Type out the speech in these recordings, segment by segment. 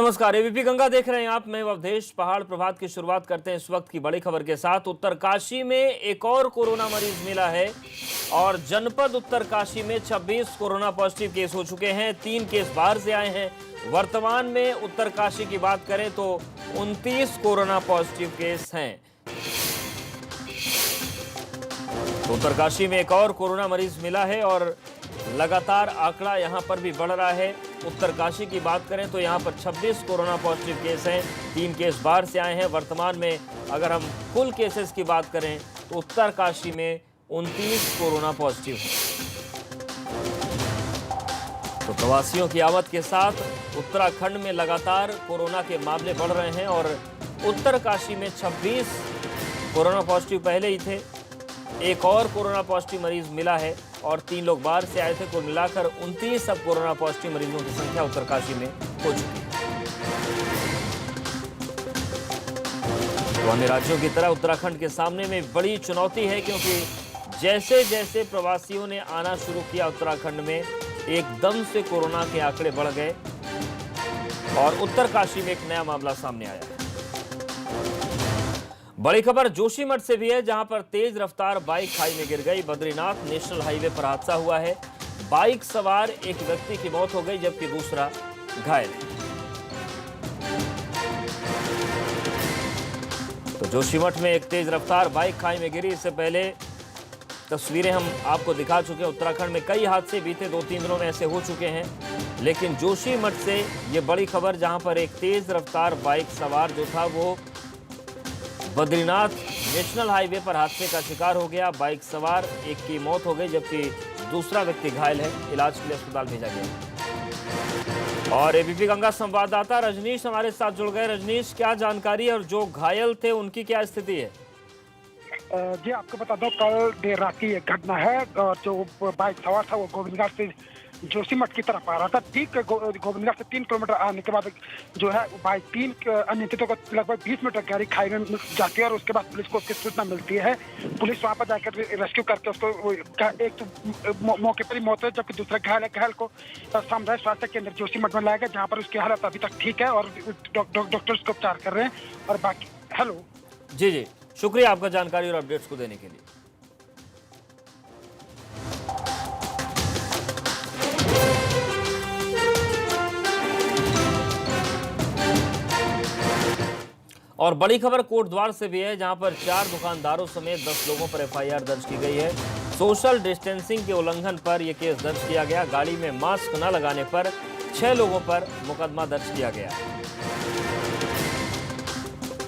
नमस्कार, एबीपी गंगा देख रहे हैं आप। मैं अवधेश। पहाड़ प्रभात की शुरुआत करते हैं इस वक्त की बड़ी खबर के साथ। उत्तरकाशी में एक और कोरोना मरीज मिला है और जनपद उत्तरकाशी में 26 कोरोना पॉजिटिव केस हो चुके हैं। 3 केस बाहर से आए हैं। वर्तमान में उत्तरकाशी की बात करें तो 29 कोरोना पॉजिटिव केस हैं। तो उत्तरकाशी में एक और कोरोना मरीज मिला है और लगातार आंकड़ा यहां पर भी बढ़ रहा है। उत्तरकाशी की बात करें तो यहां पर 26 कोरोना पॉजिटिव केस हैं। 3 केस बाहर से आए हैं। वर्तमान में अगर हम कुल केसेस की बात करें तो उत्तरकाशी में 29 कोरोना पॉजिटिव हैं। तो प्रवासियों की आमद के साथ उत्तराखंड में लगातार कोरोना के मामले बढ़ रहे हैं और उत्तरकाशी में 26 कोरोना पॉजिटिव पहले ही थे। एक और कोरोना पॉजिटिव मरीज मिला है और 3 लोग बाहर से आए थे। कुल मिलाकर 29 अब कोरोना पॉजिटिव मरीजों की संख्या उत्तरकाशी में हो चुकी है। तो अन्य राज्यों की तरह उत्तराखंड के सामने में बड़ी चुनौती है, क्योंकि जैसे जैसे प्रवासियों ने आना शुरू किया उत्तराखंड में एकदम से कोरोना के आंकड़े बढ़ गए और उत्तरकाशी में एक नया मामला सामने आया है। बड़ी खबर जोशीमठ से भी है, जहां पर तेज रफ्तार बाइक खाई में गिर गई। बद्रीनाथ नेशनल हाईवे पर हादसा हुआ है। बाइक सवार एक व्यक्ति की मौत हो गई जबकि दूसरा घायल है। तो जोशीमठ में एक तेज रफ्तार बाइक खाई में गिरी। इससे पहले तस्वीरें हम आपको दिखा चुके हैं। उत्तराखंड में कई हादसे बीते 2-3 दिनों में ऐसे हो चुके हैं, लेकिन जोशीमठ से ये बड़ी खबर, जहां पर एक तेज रफ्तार बाइक सवार जो था वो बद्रीनाथ नेशनल हाईवे पर हादसे का शिकार हो गया। बाइक सवार एक की मौत हो गई जबकि दूसरा व्यक्ति घायल है। इलाज के लिए अस्पताल भेजा गया। और एबीपी गंगा संवाददाता रजनीश हमारे साथ जुड़ गए। रजनीश, क्या जानकारी और जो घायल थे उनकी क्या स्थिति है? जी, आपको बता दो, कल देर रात की एक घटना है और जो बाइक सवार था वो गोविंदगढ़ से जोशीमठ की तरफ आ रहा था। ठीक गोविंदगढ़ से 3 किलोमीटर आने के बाद जो है बाइक 3 अनियंत्रितों को लगभग 20 मीटर गहरी खाई में जाती है और उसके बाद पुलिस को उसकी सूचना मिलती है। पुलिस वहां पर जाकर रेस्क्यू करके उसको एक तो मौके पर ही मौत है जबकि दूसरा घायल है। घायल को सामुदायिक स्वास्थ्य केंद्र जोशीमठ में लाया गया, जहाँ पर उसकी हालत अभी तक ठीक है और डॉक्टर उसको उपचार कर रहे हैं। और बाकी हेलो जी, शुक्रिया आपका जानकारी और अपडेट्स को देने के लिए। और बड़ी खबर कोटद्वार से भी है, जहां पर 4 दुकानदारों समेत 10 लोगों पर एफआईआर दर्ज की गई है। सोशल डिस्टेंसिंग के उल्लंघन पर यह केस दर्ज किया गया। गाड़ी में मास्क न लगाने पर 6 लोगों पर मुकदमा दर्ज किया गया।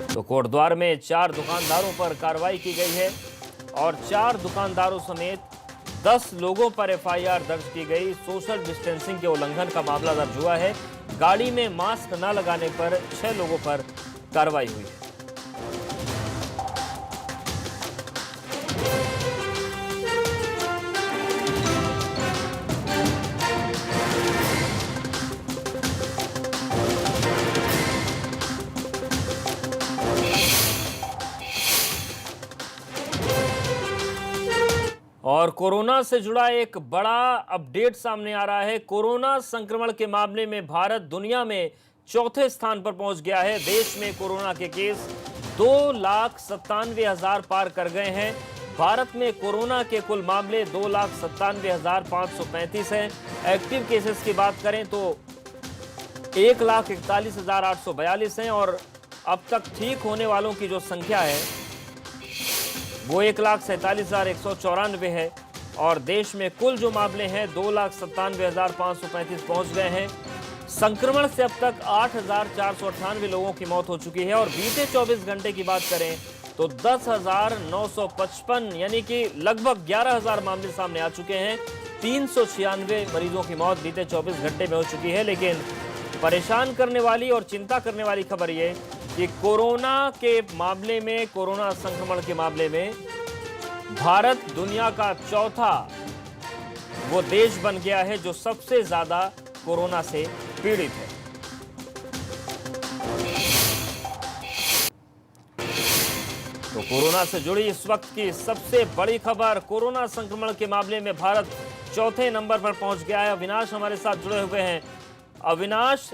तो कोटद्वार में 4 दुकानदारों पर कार्रवाई की गई है और 4 दुकानदारों समेत 10 लोगों पर एफआईआर दर्ज की गई। सोशल डिस्टेंसिंग के उल्लंघन का मामला दर्ज हुआ है। गाड़ी में मास्क न लगाने पर 6 लोगों पर कार्रवाई हुई है। और कोरोना से जुड़ा एक बड़ा अपडेट सामने आ रहा है। कोरोना संक्रमण के मामले में भारत दुनिया में चौथे स्थान पर पहुंच गया है। देश में कोरोना के केस 2,97,000 पार कर गए हैं। भारत में कोरोना के कुल मामले 2,97,535 हैं। एक्टिव केसेस की बात करें तो 1,41,842 हैं और अब तक ठीक होने वालों की जो संख्या है वो 1,47,194 है। और देश में कुल जो मामले हैं 2,97,535 पहुंच गए हैं। संक्रमण से अब तक 8,498 लोगों की मौत हो चुकी है और बीते 24 घंटे की बात करें तो 10,955 यानी कि लगभग 11,000 मामले सामने आ चुके हैं। 396 मरीजों की मौत बीते 24 घंटे में हो चुकी है। लेकिन परेशान करने वाली और चिंता करने वाली खबर ये कि कोरोना के मामले में, कोरोना संक्रमण के मामले में भारत दुनिया का चौथा वो देश बन गया है जो सबसे ज्यादा कोरोना से पीड़ित है। तो कोरोना से जुड़ी इस वक्त की सबसे बड़ी खबर, कोरोना संक्रमण के मामले में भारत चौथे नंबर पर पहुंच गया है। अविनाश हमारे साथ जुड़े हुए हैं। अविनाश,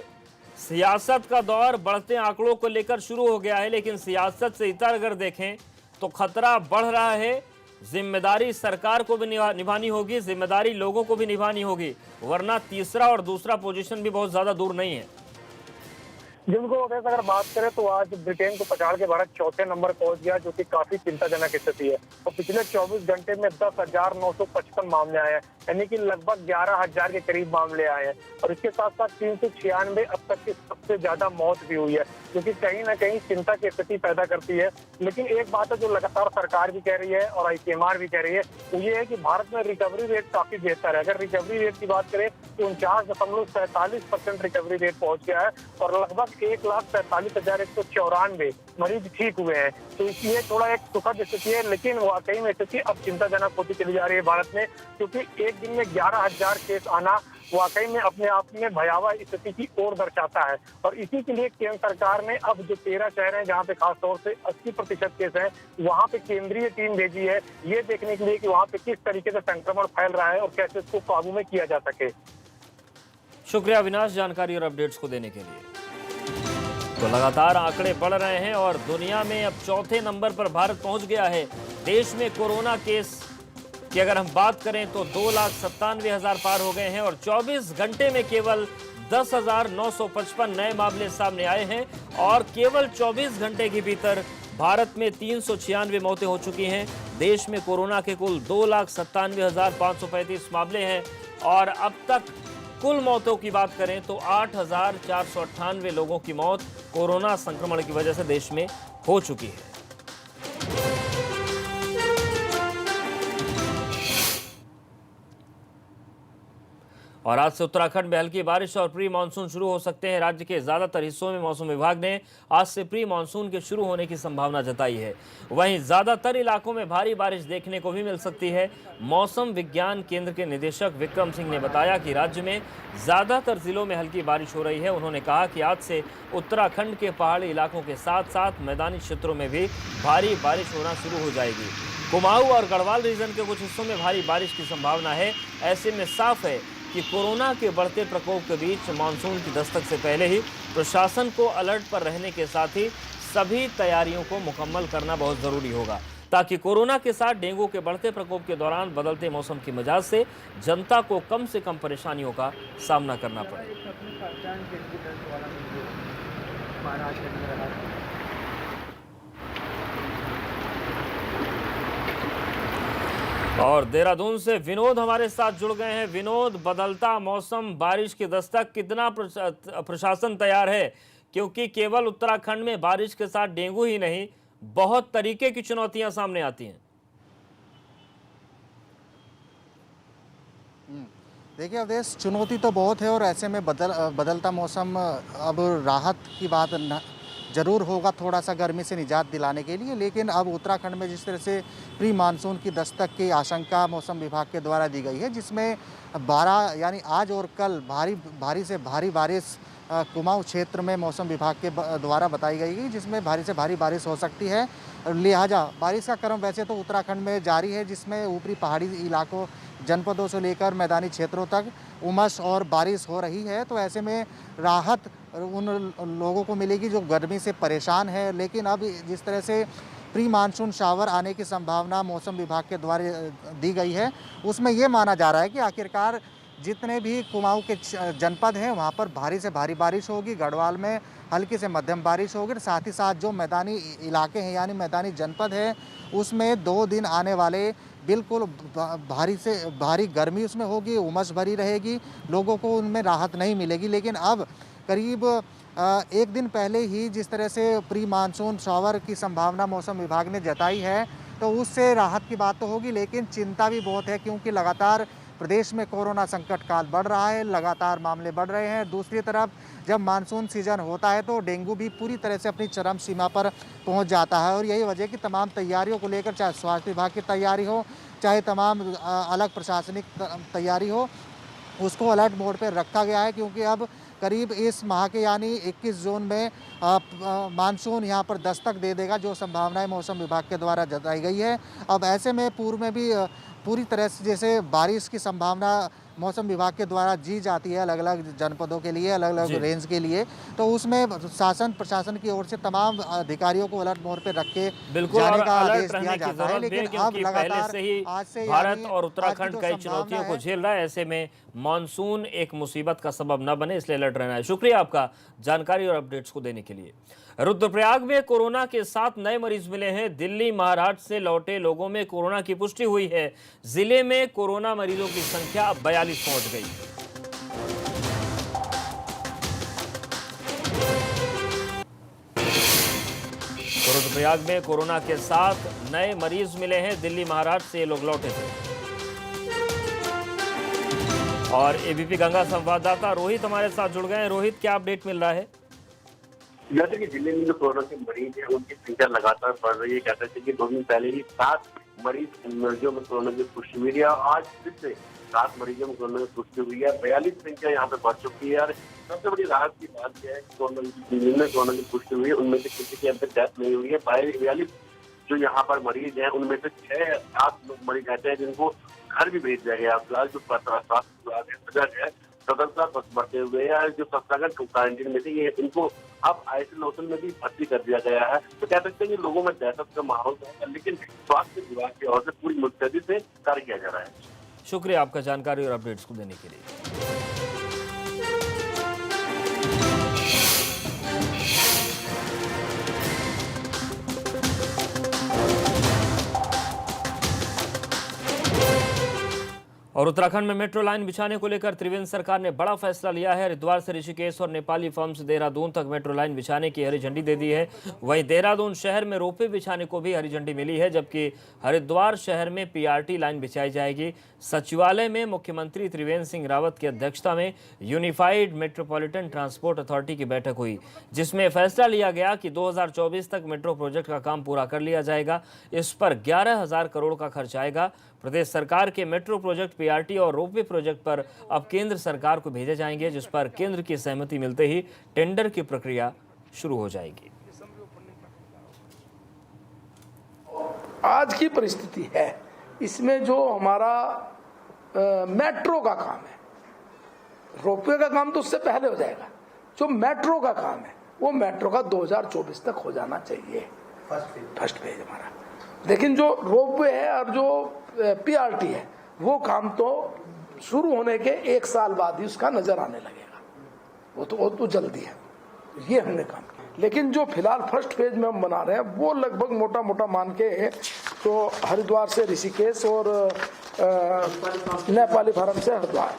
सियासत का दौर बढ़ते आंकड़ों को लेकर शुरू हो गया है, लेकिन सियासत से इतर अगर देखें तो खतरा बढ़ रहा है। जिम्मेदारी सरकार को भी निभानी होगी, जिम्मेदारी लोगों को भी निभानी होगी, वरना तीसरा और दूसरा पोजीशन भी बहुत ज्यादा दूर नहीं है। जिनको वैसे अगर बात करें तो आज ब्रिटेन को पछाड़ के भारत चौथे नंबर पहुंच गया, जो कि काफी चिंताजनक स्थिति है। और पिछले 24 घंटे में 10,955 मामले आए हैं, यानी कि लगभग 11,000 के करीब मामले आए हैं। और इसके साथ साथ 396 अब तक की सबसे ज्यादा मौत भी हुई है, जो कि कहीं ना कहीं चिंता की स्थिति पैदा करती है। लेकिन एक बात है जो लगातार सरकार भी कह रही है और ICMR भी कह रही है, वो ये है कि भारत में रिकवरी रेट काफी बेहतर है। अगर रिकवरी रेट की बात करें तो 49.47% रिकवरी रेट पहुंच गया है और लगभग 1,47,194 मरीज ठीक हुए हैं। तो इसलिए थोड़ा एक सुखद स्थिति है, लेकिन वाकई में स्थिति अब चिंताजनक होती चली जा रही है भारत में, क्योंकि एक दिन में 11,000 केस आना वाकई में अपने आप में भयावह स्थिति की ओर दर्शाता है। और इसी के लिए केंद्र सरकार ने अब जो 13 शहर हैं जहां पे खासतौर से 80% केस हैं, वहां पे केंद्रीय टीम भेजी है, ये देखने के लिए कि वहां पे किस तरीके से संक्रमण फैल रहा है और कैसे इसको काबू में किया जा सके। शुक्रिया अविनाश, जानकारी और अपडेट्स को देने के लिए। तो लगातार आंकड़े बढ़ रहे हैं और दुनिया में अब चौथे नंबर पर भारत पहुंच गया है। देश में कोरोना केस की अगर हम बात करें तो 2,97,000 पार हो गए हैं और 24 घंटे में केवल 10,955 नए मामले सामने आए हैं और केवल 24 घंटे के भीतर भारत में 396 मौतें हो चुकी हैं। देश में कोरोना के कुल 2,97,535 मामले हैं और अब तक कुल मौतों की बात करें तो 8,498 लोगों की मौत कोरोना संक्रमण की वजह से देश में हो चुकी है। और आज से उत्तराखंड में हल्की बारिश और प्री मानसून शुरू हो सकते हैं। राज्य के ज्यादातर हिस्सों में मौसम विभाग ने आज से प्री मानसून के शुरू होने की संभावना जताई है। वहीं ज्यादातर इलाकों में भारी बारिश देखने को भी मिल सकती है। मौसम विज्ञान केंद्र के निदेशक विक्रम सिंह ने बताया कि राज्य में ज्यादातर जिलों में हल्की बारिश हो रही है। उन्होंने कहा कि आज से उत्तराखंड के पहाड़ी इलाकों के साथ साथ मैदानी क्षेत्रों में भी भारी बारिश होना शुरू हो जाएगी। कुमाऊं और गढ़वाल रीजन के कुछ हिस्सों में भारी बारिश की संभावना है। ऐसे में साफ है कि कोरोना के बढ़ते प्रकोप के बीच मानसून की दस्तक से पहले ही प्रशासन को अलर्ट पर रहने के साथ ही सभी तैयारियों को मुकम्मल करना बहुत जरूरी होगा, ताकि कोरोना के साथ डेंगू के बढ़ते प्रकोप के दौरान बदलते मौसम की वजह से जनता को कम से कम परेशानियों का सामना करना पड़े। और देहरादून से विनोद हमारे साथ जुड़ गए हैं। विनोद, बदलता मौसम, बारिश की दस्तक, कितना प्रशासन तैयार है? क्योंकि केवल उत्तराखंड में बारिश के साथ डेंगू ही नहीं, बहुत तरीके की चुनौतियां सामने आती हैं। देखिए अवधेश, चुनौती तो बहुत है और ऐसे में बदलता मौसम अब राहत की बात ज़रूर होगा थोड़ा सा गर्मी से निजात दिलाने के लिए। लेकिन अब उत्तराखंड में जिस तरह से प्री मानसून की दस्तक की आशंका मौसम विभाग के द्वारा दी गई है, जिसमें 12 यानी आज और कल भारी से भारी बारिश कुमाऊं क्षेत्र में मौसम विभाग के द्वारा बताई गई है, जिसमें भारी से भारी बारिश हो सकती है। लिहाजा बारिश का क्रम वैसे तो उत्तराखंड में जारी है, जिसमें ऊपरी पहाड़ी इलाकों जनपदों से लेकर मैदानी क्षेत्रों तक उमस और बारिश हो रही है। तो ऐसे में राहत उन लोगों को मिलेगी जो गर्मी से परेशान है। लेकिन अब जिस तरह से प्री मानसून शावर आने की संभावना मौसम विभाग के द्वारा दी गई है, उसमें ये माना जा रहा है कि आखिरकार जितने भी कुमाऊं के जनपद हैं वहाँ पर भारी से भारी बारिश होगी, गढ़वाल में हल्की से मध्यम बारिश होगी। साथ ही साथ जो मैदानी इलाके हैं यानी मैदानी जनपद है, उसमें 2 दिन आने वाले बिल्कुल भारी से भारी गर्मी उसमें होगी, उमस भरी रहेगी, लोगों को उनमें राहत नहीं मिलेगी। लेकिन अब करीब 1 दिन पहले ही जिस तरह से प्री मानसून शावर की संभावना मौसम विभाग ने जताई है, तो उससे राहत की बात तो होगी, लेकिन चिंता भी बहुत है, क्योंकि लगातार प्रदेश में कोरोना संकट काल बढ़ रहा है, लगातार मामले बढ़ रहे हैं। दूसरी तरफ जब मानसून सीजन होता है तो डेंगू भी पूरी तरह से अपनी चरम सीमा पर पहुंच जाता है। और यही वजह की तमाम तैयारियों को लेकर, चाहे स्वास्थ्य विभाग की तैयारी हो, चाहे तमाम अलग प्रशासनिक तैयारी हो, उसको अलर्ट मोड पर रखा गया है। क्योंकि अब करीब इस माह के यानी 21 जून में मानसून यहाँ पर दस्तक दे देगा, जो संभावनाएं मौसम विभाग के द्वारा जताई गई है। अब ऐसे में पूर्व में भी पूरी तरह से जैसे बारिश की संभावना मौसम विभाग के द्वारा दी जाती है अलग अलग जनपदों के लिए, अलग अलग जी। रेंज के लिए, तो उसमें शासन प्रशासन की ओर से तमाम अधिकारियों को अलर्ट मोड पे रख के बिल्कुल, जाने और का आदेश अलर्ट दिया रहने की जाता है। जरूरत भी है, लेकिन अब क्योंकि पहले लगातार से ही आज से भारत यानी और आज की उत्तराखंड जो कई संभावना चुनौतियों को है, झेल रहा है। ऐसे में मानसून एक मुसीबत का सबब न बने, इसलिए अलर्ट रहना है। शुक्रिया आपका जानकारी और अपडेट्स को देने के लिए। रुद्रप्रयाग में कोरोना के 7 नए मरीज मिले हैं। दिल्ली महाराष्ट्र से लौटे लोगों में कोरोना की पुष्टि हुई है। जिले में कोरोना मरीजों की संख्या 42 पहुंच गई। रुद्रप्रयाग में कोरोना के 7 नए मरीज मिले हैं। दिल्ली महाराष्ट्र से ये लोग लौटे थे। और एबीपी गंगा संवाददाता रोहित हमारे साथ जुड़ गए हैं। रोहित, क्या अपडेट मिल रहा है? जैसे कि जिले में जो कोरोना के मरीज हैं उनकी संख्या लगातार बढ़ रही है। कहते हैं कि 2 दिन पहले ही 7 मरीजों में कोरोना की पुष्टि हुई है। आज फिर से 7 मरीजों में कोरोना की पुष्टि हुई है। 42 संख्या यहाँ पे बढ़ चुकी है। और सबसे बड़ी राहत की बात यह है कि कोरोना की पुष्टि हुई है, उनमें से किसी की अब तक डेथ नहीं हुई है। 42 जो यहाँ पर मरीज हैं उनमें से 6-7 लोग मरीज रहते हैं जिनको घर भी भेज दिया गया। फिलहाल जो स्वास्थ्य विभाग है सजग है, सतर्कता बरते हुए है। जो 17 क्वारंटीन में थे ये इनको अब आइसोलेशन में भी भर्ती कर दिया गया है। तो कह सकते हैं कि लोगों में दहशत का माहौल है, लेकिन स्वास्थ्य विभाग की ओर से पूरी मुस्तैदी से कार्य किया जा रहा है। शुक्रिया आपका जानकारी और अपडेट्स को देने के लिए। और उत्तराखंड में मेट्रो लाइन बिछाने को लेकर त्रिवेंद्र सरकार ने बड़ा फैसला लिया है। हरिद्वार से ऋषिकेश और नेपाली फॉर्म से देहरादून तक मेट्रो लाइन बिछाने की हरी झंडी दे दी है। वहीं देहरादून शहर में रोपवे बिछाने को भी हरी झंडी मिली है, जबकि हरिद्वार शहर में पीआरटी लाइन बिछाई जाएगी। सचिवालय में मुख्यमंत्री त्रिवेंद्र सिंह रावत की अध्यक्षता में यूनिफाइड मेट्रोपॉलिटन ट्रांसपोर्ट अथॉरिटी की बैठक हुई, जिसमें फैसला लिया गया कि 2024 तक मेट्रो प्रोजेक्ट का काम पूरा कर लिया जाएगा। इस पर 11,000 करोड़ का खर्च आएगा। प्रदेश सरकार के मेट्रो प्रोजेक्ट, पीआरटी और रोपवे प्रोजेक्ट पर अब केंद्र सरकार को भेजे जाएंगे, जिस पर केंद्र की सहमति मिलते ही टेंडर की प्रक्रिया शुरू हो जाएगी। आज की परिस्थिति है, इसमें जो हमारा मेट्रो का काम है, रोपवे का काम तो उससे पहले हो जाएगा। जो मेट्रो का काम है वो मेट्रो का 2024 तक हो जाना चाहिए, फर्स्ट फेज हमारा। लेकिन जो रोपवे है और जो पीआरटी है वो काम तो शुरू होने के 1 साल बाद ही उसका नजर आने लगेगा। वो तो जल्दी है, ये हमने काम किया। लेकिन जो फिलहाल फर्स्ट फेज में हम बना रहे हैं वो लगभग मोटा मोटा मान के तो हरिद्वार से ऋषिकेश और नेपाली फार्म से हरिद्वार,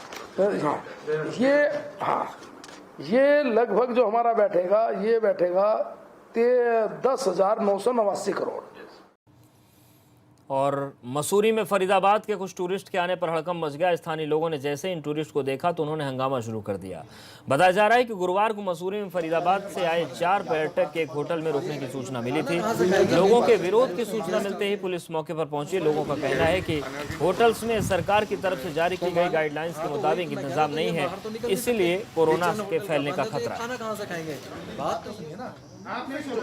ये लगभग जो हमारा बैठेगा ये बैठेगा 10,989 करोड़। और मसूरी में फरीदाबाद के कुछ टूरिस्ट के आने पर हड़कंप मच गया। स्थानीय लोगों ने जैसे इन टूरिस्ट को देखा तो उन्होंने हंगामा शुरू कर दिया। बताया जा रहा है कि गुरुवार को मसूरी में फरीदाबाद से आए 4 पर्यटक के एक होटल में रुकने की सूचना मिली थी। लोगों के विरोध की सूचना मिलते ही पुलिस मौके पर पहुंची। लोगों का कहना है कि होटल्स में सरकार की तरफ से जारी की गई गाइडलाइंस के मुताबिक इंतजाम नहीं है, इसीलिए कोरोना के फैलने का खतरा।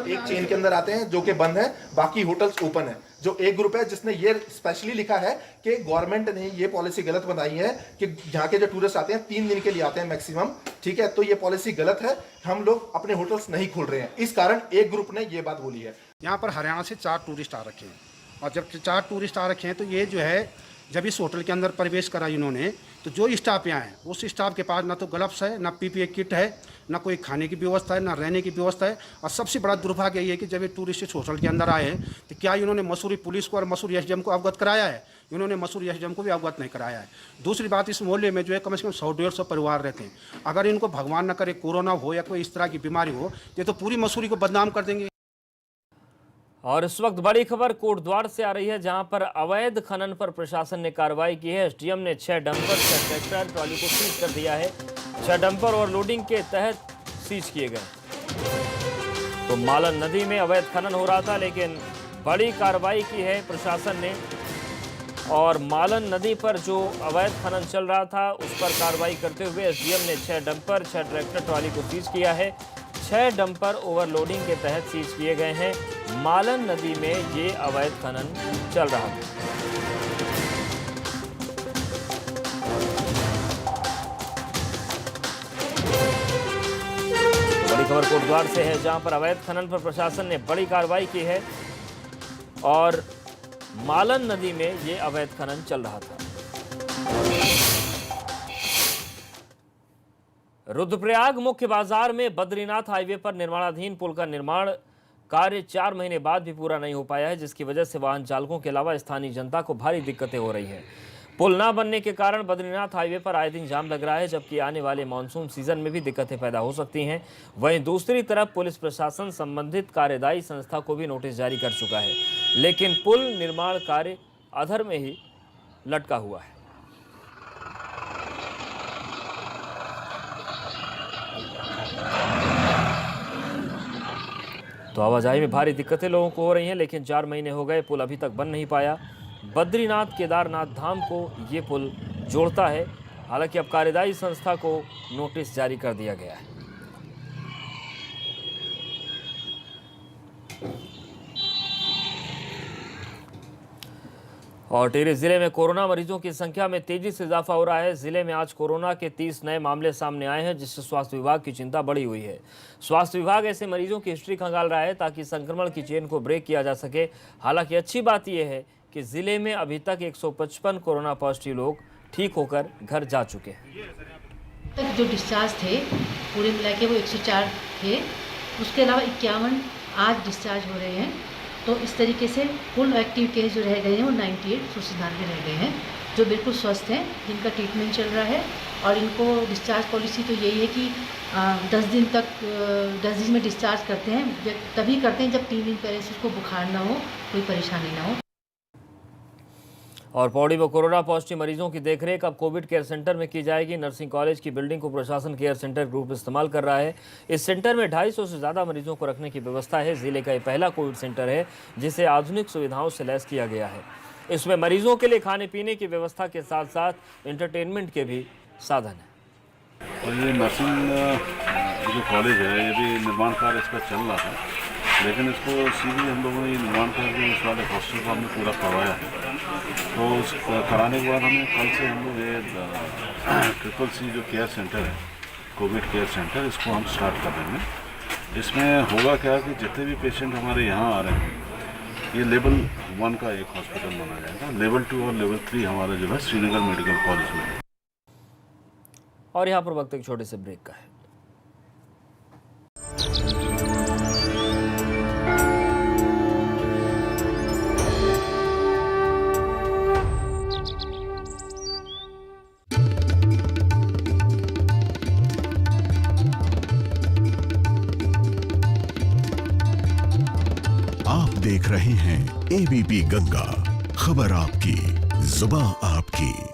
एक चेन के अंदर आते हैं जो कि बंद है, बाकी होटल्स ओपन है। जो एक ग्रुप है जिसने ये स्पेशली लिखा है कि गवर्नमेंट ने ये पॉलिसी गलत बनाई है कि यहाँ के जो टूरिस्ट आते हैं 3 दिन के लिए आते हैं मैक्सिमम, ठीक है, तो ये पॉलिसी गलत है, हम लोग अपने होटल्स नहीं खोल रहे हैं। इस कारण एक ग्रुप ने ये बात बोली है। यहाँ पर हरियाणा से 4 टूरिस्ट आ रखे हैं, और जब 4 टूरिस्ट आ रखे हैं तो ये जो है जब इस होटल के अंदर प्रवेश करा इन्होंने, तो जो स्टाफ यहाँ है उस स्टाफ के पास ना तो ग्लव्स है, ना पीपीई किट है, ना कोई खाने की व्यवस्था है, ना रहने की व्यवस्था है। और सबसे बड़ा दुर्भाग्य ये है कि जब ये टूरिस्ट इस होटल के अंदर आए हैं तो क्या इन्होंने मसूरी पुलिस को और मसूरी एसडीएम को अवगत कराया है? इन्होंने मसूरी एसडीएम को भी अवगत नहीं कराया है। दूसरी बात, इस मोहल्ले में जो है कम से कम 100-150 परिवार रहते हैं। अगर इनको भगवान न करे कोरोना हो या कोई इस तरह की बीमारी हो, ये तो पूरी मसूरी को बदनाम कर देंगे। और इस वक्त बड़ी खबर कोटद्वार से आ रही है, जहां पर अवैध खनन पर प्रशासन ने कार्रवाई की है। एसडीएम ने 6 डंपर, 6 ट्रैक्टर ट्रॉली को सीज कर दिया है। 6 डंपर और लोडिंग के तहत सीज किए गए। तो मालन नदी में अवैध खनन हो रहा था, लेकिन बड़ी कार्रवाई की है प्रशासन ने। और मालन नदी पर जो अवैध खनन चल रहा था उस पर कार्रवाई करते हुए एसडीएम ने 6 डंपर, 6 ट्रैक्टर ट्रॉली को सीज किया है। 6 डंपर ओवरलोडिंग के तहत सीज किए गए हैं। मालन नदी में ये अवैध खनन चल रहा था। बड़ी खबर कोटद्वार से है, जहां पर अवैध खनन पर प्रशासन ने बड़ी कार्रवाई की है और मालन नदी में ये अवैध खनन चल रहा था। रुद्रप्रयाग मुख्य बाजार में बद्रीनाथ हाईवे पर निर्माणाधीन पुल का निर्माण कार्य 4 महीने बाद भी पूरा नहीं हो पाया है, जिसकी वजह से वाहन चालकों के अलावा स्थानीय जनता को भारी दिक्कतें हो रही हैं। पुल ना बनने के कारण बद्रीनाथ हाईवे पर आए दिन जाम लग रहा है, जबकि आने वाले मानसून सीजन में भी दिक्कतें पैदा हो सकती हैं। वहीं दूसरी तरफ पुलिस प्रशासन संबंधित कार्यदायी संस्था को भी नोटिस जारी कर चुका है, लेकिन पुल निर्माण कार्य अधर में ही लटका हुआ है। तो आवाजाही में भारी दिक्कतें लोगों को हो रही हैं, लेकिन 4 महीने हो गए, पुल अभी तक बन नहीं पाया। बद्रीनाथ केदारनाथ धाम को ये पुल जोड़ता है। हालांकि अब कार्यदायी संस्था को नोटिस जारी कर दिया गया है। और टिहरी जिले में कोरोना मरीजों की संख्या में तेजी से इजाफा हो रहा है। जिले में आज कोरोना के 30 नए मामले सामने आए हैं, जिससे स्वास्थ्य विभाग की चिंता बढ़ी हुई है। स्वास्थ्य विभाग ऐसे मरीजों की हिस्ट्री खंगाल रहा है ताकि संक्रमण की चेन को ब्रेक किया जा सके। हालांकि अच्छी बात यह है कि जिले में अभी तक 155 कोरोना पॉजिटिव लोग ठीक होकर घर जा चुके हैं। तक जो डिस्चार्ज थे पूरे मिला के वो 104 थे, उसके अलावा 51 आज डिस्चार्ज हो रहे हैं। तो इस तरीके से कुल एक्टिव केस जो रह गए हैं वो 98 सुधारके रह गए हैं, जो बिल्कुल स्वस्थ हैं, जिनका ट्रीटमेंट चल रहा है। और इनको डिस्चार्ज पॉलिसी तो यही है कि 10 दिन में डिस्चार्ज करते हैं। तभी करते हैं जब 3 दिन पहले से उसको बुखार ना हो, कोई परेशानी ना हो। और पौड़ी में कोरोना पॉजिटिव मरीजों की देखरेख अब कोविड केयर सेंटर में की जाएगी। नर्सिंग कॉलेज की बिल्डिंग को प्रशासन केयर सेंटर ग्रुप इस्तेमाल कर रहा है। इस सेंटर में 250 से ज़्यादा मरीजों को रखने की व्यवस्था है। जिले का ये पहला कोविड सेंटर है जिसे आधुनिक सुविधाओं से लैस किया गया है। इसमें मरीजों के लिए खाने पीने की व्यवस्था के साथ साथ एंटरटेनमेंट के भी साधन है। और ये नर्सिंग जो कॉलेज है, ये भी निर्माण कार्य इसका चल रहा था, लेकिन इसको सीधे हम लोगों ने ये निर्माण करके इस वाले हॉस्टल को हमने पूरा करवाया है। तो उस कराने के बाद हमें कल से हम लोग ये CCC जो केयर सेंटर है, कोविड केयर सेंटर, इसको हम स्टार्ट कर देंगे। इसमें होगा क्या कि जितने भी पेशेंट हमारे यहाँ आ रहे हैं, ये लेवल 1 का एक हॉस्पिटल माना जाएगा। लेवल 2 और लेवल 3 हमारा जो है श्रीनगर मेडिकल कॉलेज में है। और यहाँ पर वक्त एक छोटे से ब्रेक का है। आप देख रहे हैं ABP गंगा, खबर आपकी, जुबान आपकी।